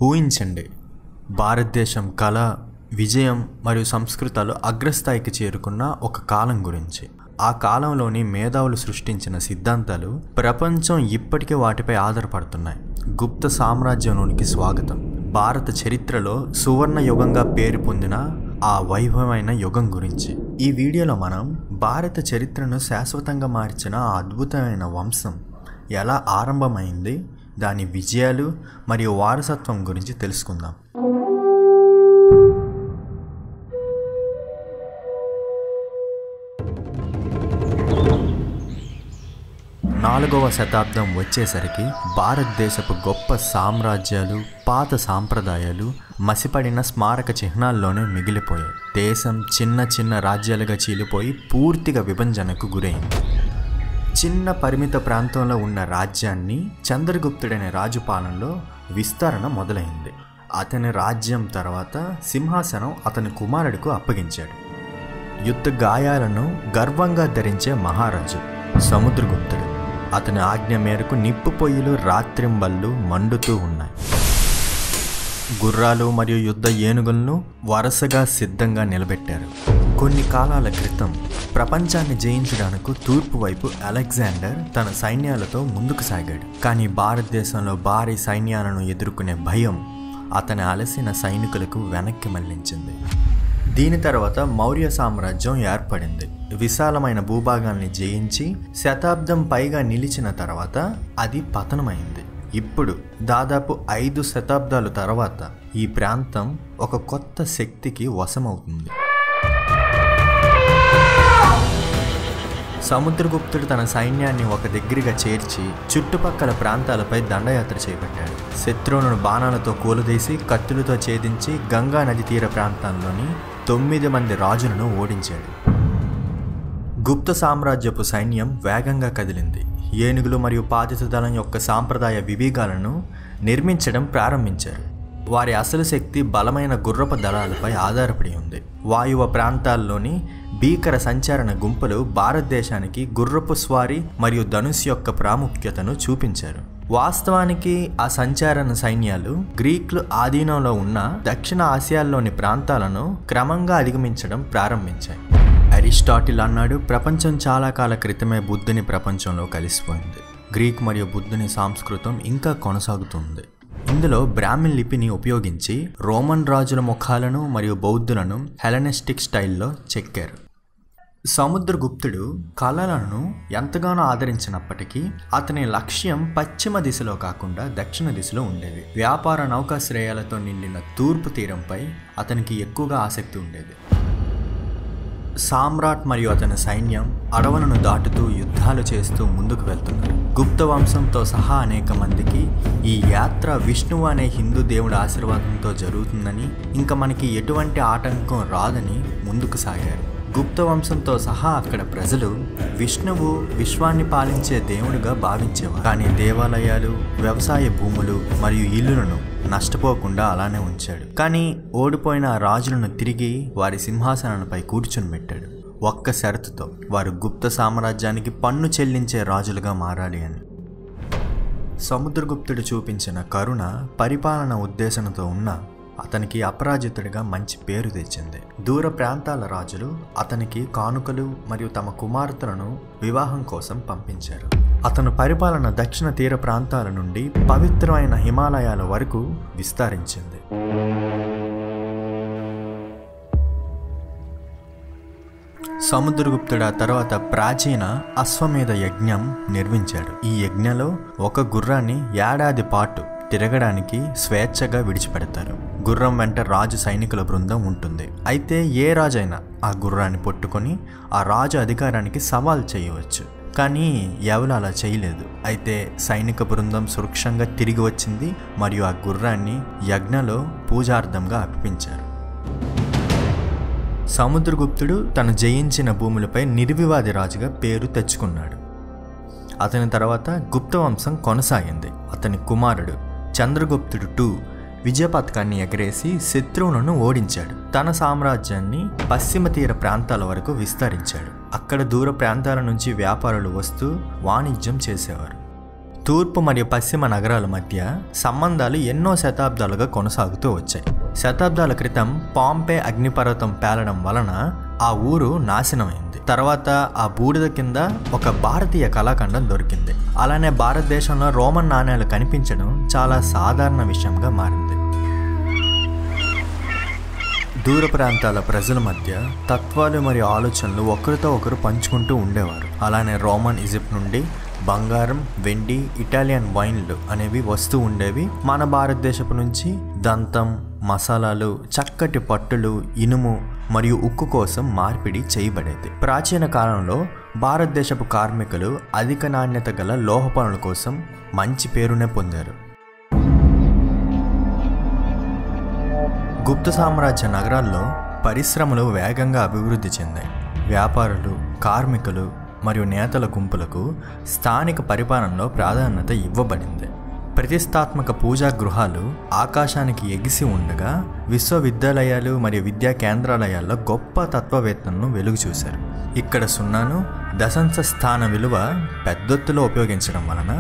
ఊహించండి, భారతదేశం కళ, విజయం మరియు సంస్కృతాలు అగ్రస్థాయికి చేరుకున్న ఒక కాలం గురించి. ఆ కాలంలోని మేధావులు సృష్టించిన సిద్ధాంతాలు ప్రపంచం ఇప్పటికీ వాటిపై ఆధారపడుతున్నాయి. గుప్త సామ్రాజ్యంలోనికి స్వాగతం. భారత చరిత్రలో సువర్ణ యుగంగా పేరు పొందిన ఆ వైభవమైన యుగం గురించి ఈ వీడియోలో మనం భారత చరిత్రను శాశ్వతంగా మార్చిన ఆ అద్భుతమైన వంశం ఎలా ఆరంభమైంది, దాని విజయాలు మరియు వారసత్వం గురించి తెలుసుకుందాం. 4వ శతాబ్దం వచ్చేసరికి భారతదేశపు గొప్ప సామ్రాజ్యాలు, పాత సాంప్రదాయాలు మసిపడిన స్మారక చిహ్నాల్లోనే మిగిలిపోయాయి. దేశం చిన్న చిన్న రాజ్యాలుగా చీలిపోయి పూర్తిగా విభజనకు గురైంది. చిన్న పరిమిత ప్రాంతంలో ఉన్న రాజ్యాన్ని చంద్రగుప్తుడనే రాజు పాలనలో విస్తరణ మొదలైంది. అతని రాజ్యం తర్వాత సింహాసనం అతని కుమారుడికి అప్పగించాడు. యుద్ధ గాయాలను గర్వంగా ధరించే మహారాజు సముద్రగుప్తుడు. అతని ఆజ్ఞ మేరకు నిప్పు పొయ్యిలు రాత్రింబళ్ళు మండుతూ ఉన్నాయి. గుర్రాలు మరియు యుద్ధ ఏనుగులను వరుసగా సిద్ధంగా నిలబెట్టారు. కొన్ని కాలాల క్రితం ప్రపంచాన్ని జయించడానికి తూర్పు వైపు అలెగ్జాండర్ తన సైన్యాలతో ముందుకు సాగాడు. కానీ భారతదేశంలో భారీ సైన్యాలను ఎదుర్కొనే భయం అతని అలసిన సైనికులకు వెనక్కి మళ్లించింది. దీని తర్వాత మౌర్య సామ్రాజ్యం ఏర్పడింది. విశాలమైన భూభాగాల్ని జయించి శతాబ్దం పైగా నిలిచిన తర్వాత అది పతనమైంది. ఇప్పుడు దాదాపు 5 శతాబ్దాల తర్వాత ఈ ప్రాంతం ఒక కొత్త శక్తికి వశమవుతుంది. సముద్రగుప్తుడు తన సైన్యాన్ని ఒక దగ్గరగా చేర్చి చుట్టుపక్కల ప్రాంతాలపై దండయాత్ర చేపట్టాడు. శత్రువులను బాణాలతో కూలదీసి కత్తులతో ఛేదించి గంగా నది తీర ప్రాంతాల్లోని 9 మంది రాజులను ఓడించాడు. గుప్త సామ్రాజ్యపు సైన్యం వేగంగా కదిలింది. ఏనుగులు మరియు పాతిత దళం యొక్క సాంప్రదాయ విభాగాలను నిర్మించడం ప్రారంభించారు. వారి అసలు శక్తి బలమైన గుర్రపు దళాలపై ఆధారపడి ఉంది. వాయువ ప్రాంతాల్లోని భీకర సంచారణ గుంపులు భారతదేశానికి గుర్రపు స్వారీ మరియు ధనుస్సు యొక్క ప్రాముఖ్యతను చూపించారు. వాస్తవానికి ఆ సంచారణ సైన్యాలు గ్రీకులు ఆధీనంలో ఉన్న దక్షిణ ఆసియాలోని ప్రాంతాలను క్రమంగా అధిగమించడం ప్రారంభించాయి. అరిస్టాటిల్ అన్నాడు, ప్రపంచం చాలా కాల క్రితమే బుద్ధుని ప్రపంచంలో కలిసిపోయింది. గ్రీక్ మరియు బుద్ధుని సంస్కృతం ఇంకా కొనసాగుతుంది. ఇందులో బ్రాహ్మిన్ లిపిని ఉపయోగించి రోమన్ రాజుల ముఖాలను మరియు బౌద్ధులను హెలెనిస్టిక్ స్టైల్లో చెక్కారు. సముద్రగుప్తుడు కళలను ఎంతగానో ఆదరించినప్పటికీ అతని లక్ష్యం పశ్చిమ దిశలో కాకుండా దక్షిణ దిశలో ఉండేది. వ్యాపార నౌకాశ్రయాలతో నిండిన తూర్పు తీరంపై అతనికి ఎక్కువగా ఆసక్తి ఉండేది. సామ్రాట్ మరియు అతని సైన్యం అడవులను దాటుతూ యుద్ధాలు చేస్తూ ముందుకు వెళ్తున్నారు. గుప్త వంశంతో సహా అనేక మందికి ఈ యాత్ర విష్ణువు అనే హిందూ దేవుడి ఆశీర్వాదంతో జరుగుతుందని, ఇంకా మనకి ఎటువంటి ఆటంకం రాదని ముందుకు సాగారు. గుప్త వంశంతో సహా అక్కడ ప్రజలు విష్ణువు విశ్వాన్ని పాలించే దేవుడిగా భావించేవారు. కానీ దేవాలయాలు, వ్యవసాయ భూములు మరియు ఇల్లులను నష్టపోకుండా అలానే ఉంచాడు. కానీ ఓడిపోయిన ఆ రాజులను తిరిగి వారి సింహాసనాలపై కూర్చొని పెట్టాడు. ఒక్క షరతుతో, వారు గుప్త సామ్రాజ్యానికి పన్ను చెల్లించే రాజులుగా మారాలి అని. సముద్రగుప్తుడు చూపించిన కరుణ, పరిపాలన ఉద్దేశంతో ఉన్న అతనికి అపరాజితుడిగా మంచి పేరు తెచ్చింది. దూర ప్రాంతాల రాజులు అతనికి కానుకలు మరియు తమ కుమార్తెలను వివాహం కోసం పంపించారు. అతను పరిపాలన దక్షిణ తీర ప్రాంతాల నుండి పవిత్రమైన హిమాలయాల వరకు విస్తరించింది. సముద్రగుప్తుడు ఆ తర్వాత ప్రాచీన అశ్వమేధ యజ్ఞం నిర్మించాడు. ఈ యజ్ఞంలో ఒక గుర్రాన్ని ఏడాది పాటు తిరగడానికి స్వేచ్ఛగా విడిచిపెడతారు. గుర్రం వెంట రాజు సైనికుల బృందం ఉంటుంది. అయితే ఏ రాజైనా ఆ గుర్రాన్ని పట్టుకొని ఆ రాజు అధికారానికి సవాల్ చేయవచ్చు. కానీ ఎవరు అలా చేయలేదు. అయితే సైనిక బృందం సురక్షంగా తిరిగి వచ్చింది మరియు ఆ గుర్రాన్ని యజ్ఞంలో పూజార్థంగా అర్పించారు. సముద్రగుప్తుడు తను జయించిన భూములపై నిర్వివాది రాజుగా పేరు తెచ్చుకున్నాడు. అతని తర్వాత గుప్త వంశం కొనసాగింది. అతని కుమారుడు చంద్రగుప్తుడు II విజయ పథకాన్ని ఎగరేసి శత్రువులను ఓడించాడు. తన సామ్రాజ్యాన్ని పశ్చిమ తీర ప్రాంతాల వరకు విస్తరించాడు. అక్కడ దూర ప్రాంతాల నుంచి వ్యాపారులు వస్తూ వాణిజ్యం చేసేవారు. తూర్పు మరియు పశ్చిమ నగరాల మధ్య సంబంధాలు ఎన్నో శతాబ్దాలుగా కొనసాగుతూ వచ్చాయి. శతాబ్దాల క్రితం పాంపే అగ్నిపర్వతం పేలడం వలన ఆ ఊరు నాశనమైంది. తర్వాత ఆ బూడిద కింద ఒక భారతీయ కళాఖండం దొరికింది. అలానే భారతదేశంలో రోమన్ నాణేలు కనిపించడం చాలా సాధారణ విషయంగా మారింది. దూర ప్రాంతాల ప్రజల మధ్య తత్వాలు మరియు ఆలోచనలు ఒకరితో ఒకరు పంచుకుంటూ ఉండేవారు. అలానే రోమన్ ఈజిప్ట్ నుండి బంగారం, వెండి, ఇటాలియన్ వైన్లు అనేవి వస్తూ ఉండేవి. మన భారతదేశపు నుంచి దంతం, మసాలాలు, చక్కటి పట్టులు, ఇనుము మరియు ఉక్కు కోసం మార్పిడి చేయబడేది. ప్రాచీన కాలంలో భారతదేశపు కార్మికులు అధిక నాణ్యత గల లోహ పనుల కోసం మంచి పేరునే పొందారు. గుప్త సామ్రాజ్య నగరాల్లో పరిశ్రమలు వేగంగా అభివృద్ధి చెందాయి. వ్యాపారులు, కార్మికులు మరియు నేతల గుంపులకు స్థానిక పరిపాలనలో ప్రాధాన్యత ఇవ్వబడింది. ప్రతిష్టాత్మక పూజా గృహాలు ఆకాశానికి ఎగిసి ఉండగా విశ్వవిద్యాలయాలు మరియు విద్యా కేంద్రాలయాల్లో గొప్ప తత్వవేత్తలను వెలుగు చూశారు. ఇక్కడ సున్నాను దశాంశ స్థాన విలువ పెద్దొత్తులో ఉపయోగించడం వలన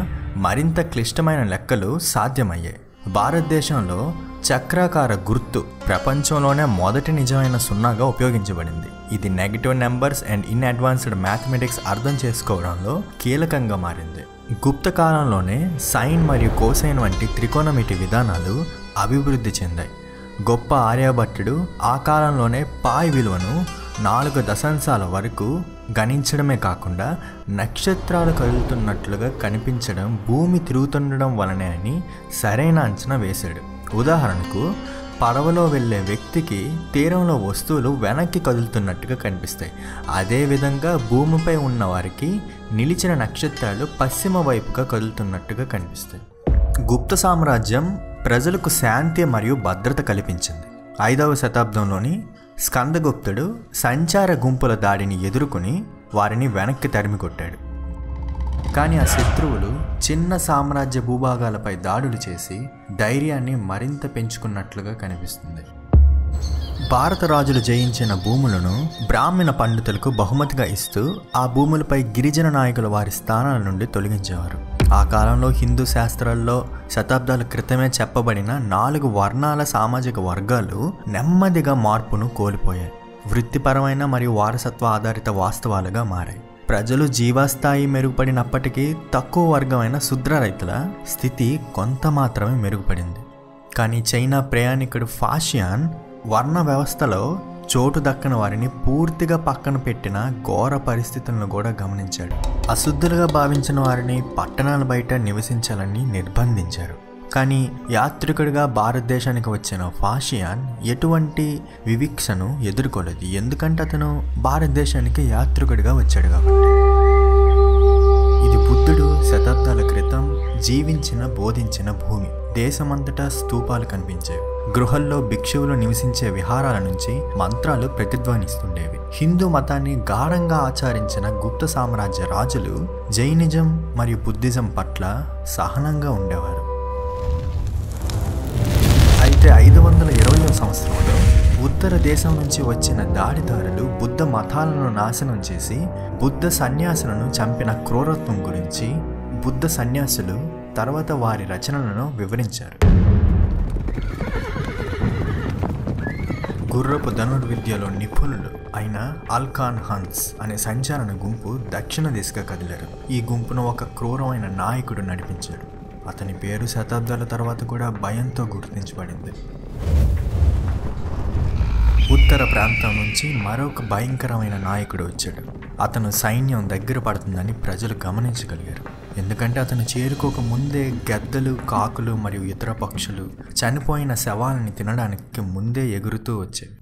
మరింత క్లిష్టమైన లెక్కలు సాధ్యమయ్యాయి. భారతదేశంలో చక్రాకార గుర్తు ప్రపంచంలోనే మొదటి నిజమైన సున్నాగా ఉపయోగించబడింది. ఇది negative numbers and in advanced mathematics అర్థం చేసుకోవడంలో కీలకంగా మారింది. గుప్త కాలంలోనే సైన్ మరియు కోసైన్ వంటి త్రికోణమితి విధానాలు అభివృద్ధి చెందాయి. గొప్ప ఆర్యభట్టుడు ఆ కాలంలోనే పాయ్ విలువను 4 దశాంశాల వరకు గణించడమే కాకుండా నక్షత్రాలు కదులుతున్నట్లుగా కనిపించడం భూమి తిరుగుతుండడం వలనే అని సరైన అంచనా వేశాడు. ఉదాహరణకు పడవలో వెళ్ళే వ్యక్తికి తీరంలో వస్తువులు వెనక్కి కదులుతున్నట్టుగా కనిపిస్తాయి. అదేవిధంగా భూమిపై ఉన్న వారికి నిలిచిన నక్షత్రాలు పశ్చిమ వైపుగా కదులుతున్నట్టుగా కనిపిస్తాయి. గుప్త సామ్రాజ్యం ప్రజలకు శాంతి మరియు భద్రత కల్పించింది. 5వ శతాబ్దంలోని స్కందగుప్తుడు సంచార గుంపుల దాడిని ఎదుర్కొని వారిని వెనక్కి తరిమి కొట్టాడు. కానీ ఆ శత్రువులు చిన్న సామ్రాజ్య భూభాగాలపై దాడులు చేసి ధైర్యాన్ని మరింత పెంచుకున్నట్లుగా కనిపిస్తుంది. భారత రాజులు జయించిన భూములను బ్రాహ్మణ పండితులకు బహుమతిగా ఇస్తూ ఆ భూములపై గిరిజన నాయకులు వారి స్థానాల నుండి తొలగించేవారు. ఆ కాలంలో హిందూ శాస్త్రాల్లో శతాబ్దాల క్రితమే చెప్పబడిన 4 వర్ణాల సామాజిక వర్గాలు నెమ్మదిగా మార్పును కోల్పోయాయి. వృత్తిపరమైన మరియు వారసత్వ ఆధారిత వాస్తవాలుగా మారాయి. ప్రజలు జీవస్థాయి మెరుగుపడినప్పటికీ తక్కువ వర్గమైన శుద్ర రైతుల స్థితి కొంత మాత్రమే మెరుగుపడింది. కానీ చైనా ప్రయాణికుడు ఫాషియాన్ వర్ణ వ్యవస్థలో చోటు దక్కని వారిని పూర్తిగా పక్కన పెట్టిన ఘోర పరిస్థితులను కూడా గమనించాడు. అశుద్ధులుగా భావించిన వారిని పట్టణాల బయట నివసించాలని నిర్బంధించారు. కానీ యాత్రికుడిగా భారతదేశానికి వచ్చిన ఫాషియాన్ ఎటువంటి వివక్షను ఎదుర్కోలేదు. ఎందుకంటే అతను భారతదేశానికి యాత్రికుడిగా వచ్చాడు కాబట్టి. ఇది బుద్ధుడు శతాబ్దాల క్రితం జీవించిన బోధించిన భూమి. దేశమంతటా స్తూపాలు కనిపించేవి. గృహల్లో భిక్షువులు నివసించే విహారాల నుంచి మంత్రాలు ప్రతిధ్వనిస్తుండేవి. హిందూ మతాన్ని గాఢంగా ఆచరించిన గుప్త సామ్రాజ్య రాజులు జైనిజం మరియు బుద్ధిజం పట్ల సహనంగా ఉండేవారు. అయితే 520వ సంవత్సరంలో ఉత్తర దేశం నుంచి వచ్చిన దాడిదారులు బుద్ధ మతాలను నాశనం చేసి బుద్ధ సన్యాసులను చంపిన క్రూరత్వం గురించి బుద్ధ సన్యాసులు తర్వాత వారి రచనలను వివరించారు. గుర్రపు ధనుర్విద్యలో నిపుణులు అయిన అల్ఖాన్ హన్స్ అనే సంచారణ గుంపు దక్షిణ దిశగా కదిలారు. ఈ గుంపును ఒక క్రూరమైన నాయకుడు నడిపించాడు. అతని పేరు శతాబ్దాల తర్వాత కూడా భయంతో గుర్తించబడింది. ఉత్తర ప్రాంతం నుంచి మరొక భయంకరమైన నాయకుడు వచ్చాడు. అతను సైన్యం దగ్గర పడుతుందని ప్రజలు గమనించగలిగారు. ఎందుకంటే అతను చేరుకోక ముందే గద్దలు, కాకులు మరియు ఇతర పక్షులు చనిపోయిన శవాలని తినడానికి ముందే ఎగురుతూ వచ్చేవి.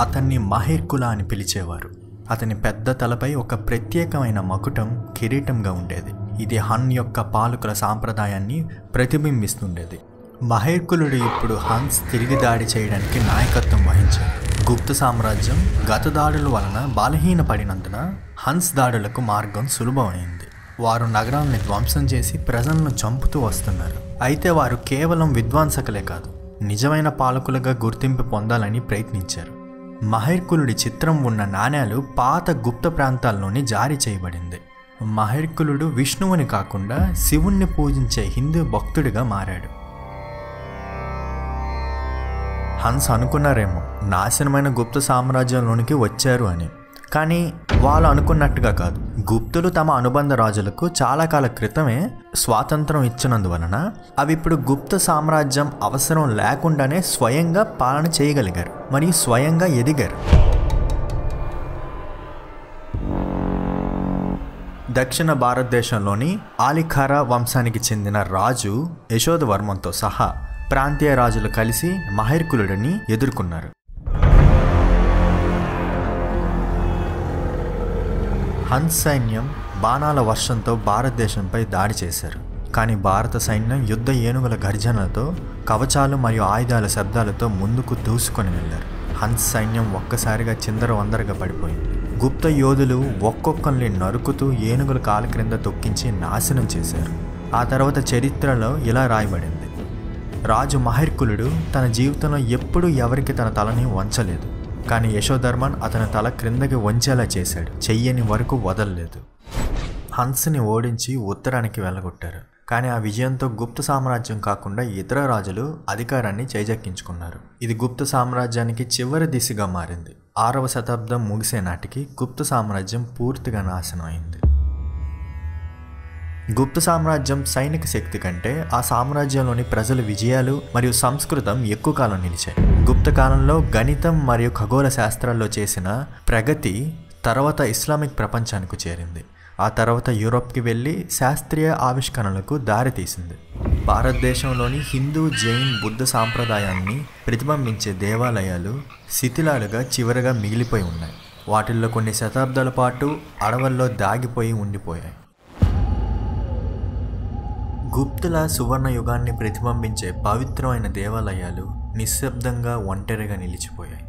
అతన్ని మహేర్కుల అని పిలిచేవారు. అతని పెద్ద తలపై ఒక ప్రత్యేకమైన మకుటం కిరీటంగా ఉండేది. ఇది హన్ యొక్క పాలకుల సాంప్రదాయాన్ని ప్రతిబింబిస్తుండేది. మహేర్కులుడు ఇప్పుడు హన్స్ తిరిగి దాడి చేయడానికి నాయకత్వం వహించారు. గుప్త సామ్రాజ్యం గత దాడుల వలన బలహీనపడినందున హన్స్ దాడులకు మార్గం సులభమైంది. వారు నగరాన్ని ధ్వంసం చేసి ప్రజలను చంపుతూ వస్తున్నారు. అయితే వారు కేవలం విధ్వంసకులే కాదు, నిజమైన పాలకులుగా గుర్తింపు పొందాలని ప్రయత్నించారు. మహేర్కులుడి చిత్రం ఉన్న నాణేలు పాత గుప్త ప్రాంతాల్లోని జారీ చేయబడింది. మహర్కులుడు విష్ణువుని కాకుండా శివుణ్ణి పూజించే హిందూ భక్తుడిగా మారాడు. హన్స్ అనుకున్నారేమో నాశనమైన గుప్త సామ్రాజ్యంలోనికి వచ్చారు అని. కానీ వాళ్ళు అనుకున్నట్టుగా కాదు. గుప్తులు తమ అనుబంధ రాజులకు చాలా కాల క్రితమే స్వాతంత్రం ఇచ్చినందువలన అవి ఇప్పుడు గుప్త సామ్రాజ్యం అవసరం లేకుండానే స్వయంగా పాలన చేయగలిగారు మరియు స్వయంగా ఎదిగారు. దక్షిణ భారతదేశంలోని ఆలిఖారా వంశానికి చెందిన రాజు యశోధవర్మన్తో సహా ప్రాంతీయ రాజులు కలిసి మహర్కులుడిని ఎదుర్కొన్నారు. హన్స్ సైన్యం బాణాల వర్షంతో భారతదేశంపై దాడి చేశారు. కానీ భారత సైన్యం యుద్ధ ఏనుగుల గర్జనలతో, కవచాలు మరియు ఆయుధాల శబ్దాలతో ముందుకు దూసుకొని వెళ్లారు. హన్స్ సైన్యం ఒక్కసారిగా చిందరవందరగా పడిపోయింది. గుప్త యోధులు ఒక్కొక్కరిని నరుకుతూ ఏనుగుల కాలు క్రింద తొక్కించి నాశనం చేశారు. ఆ తర్వాత చరిత్రలో ఇలా రాయబడింది: రాజు మహర్కులుడు తన జీవితంలో ఎప్పుడూ ఎవరికి తన తలని వంచలేదు. కానీ యశోధర్మన్ అతని తల క్రిందకి వంచేలా చేశాడు. చెయ్యని వరకు వదలలేదు. హన్స్ని ఓడించి ఉత్తరానికి వెళ్ళగొట్టారు. కానీ ఆ విజయంతో గుప్త సామ్రాజ్యం కాకుండా ఇతర రాజులు అధికారాన్ని చేజెక్కించుకున్నారు. ఇది గుప్త సామ్రాజ్యానికి చివరి దిశగా మారింది. 6వ శతాబ్దం ముగిసే నాటికి గుప్త సామ్రాజ్యం పూర్తిగా నాశనం అయింది. గుప్త సామ్రాజ్యం సైనిక శక్తి కంటే ఆ సామ్రాజ్యంలోని ప్రజల విజయాలు మరియు సంస్కృతం ఎక్కువ కాలం నిలిచాయి. గుప్త కాలంలో గణితం మరియు ఖగోళ శాస్త్రాల్లో చేసిన ప్రగతి తర్వాత ఇస్లామిక్ ప్రపంచానికి చేరింది. ఆ తర్వాత యూరోప్కి వెళ్ళి శాస్త్రీయ ఆవిష్కరణలకు దారితీసింది. భారతదేశంలోని హిందూ, జైన్, బుద్ధ సాంప్రదాయాన్ని ప్రతిబింబించే దేవాలయాలు శిథిలాలుగా చివరగా మిగిలిపోయి ఉన్నాయి. వాటిల్లో కొన్ని శతాబ్దాల పాటు అడవుల్లో దాగిపోయి ఉండిపోయాయి. గుప్తుల సువర్ణ యుగాన్ని ప్రతిబింబించే పవిత్రమైన దేవాలయాలు నిశ్శబ్దంగా ఒంటరిగా నిలిచిపోయాయి.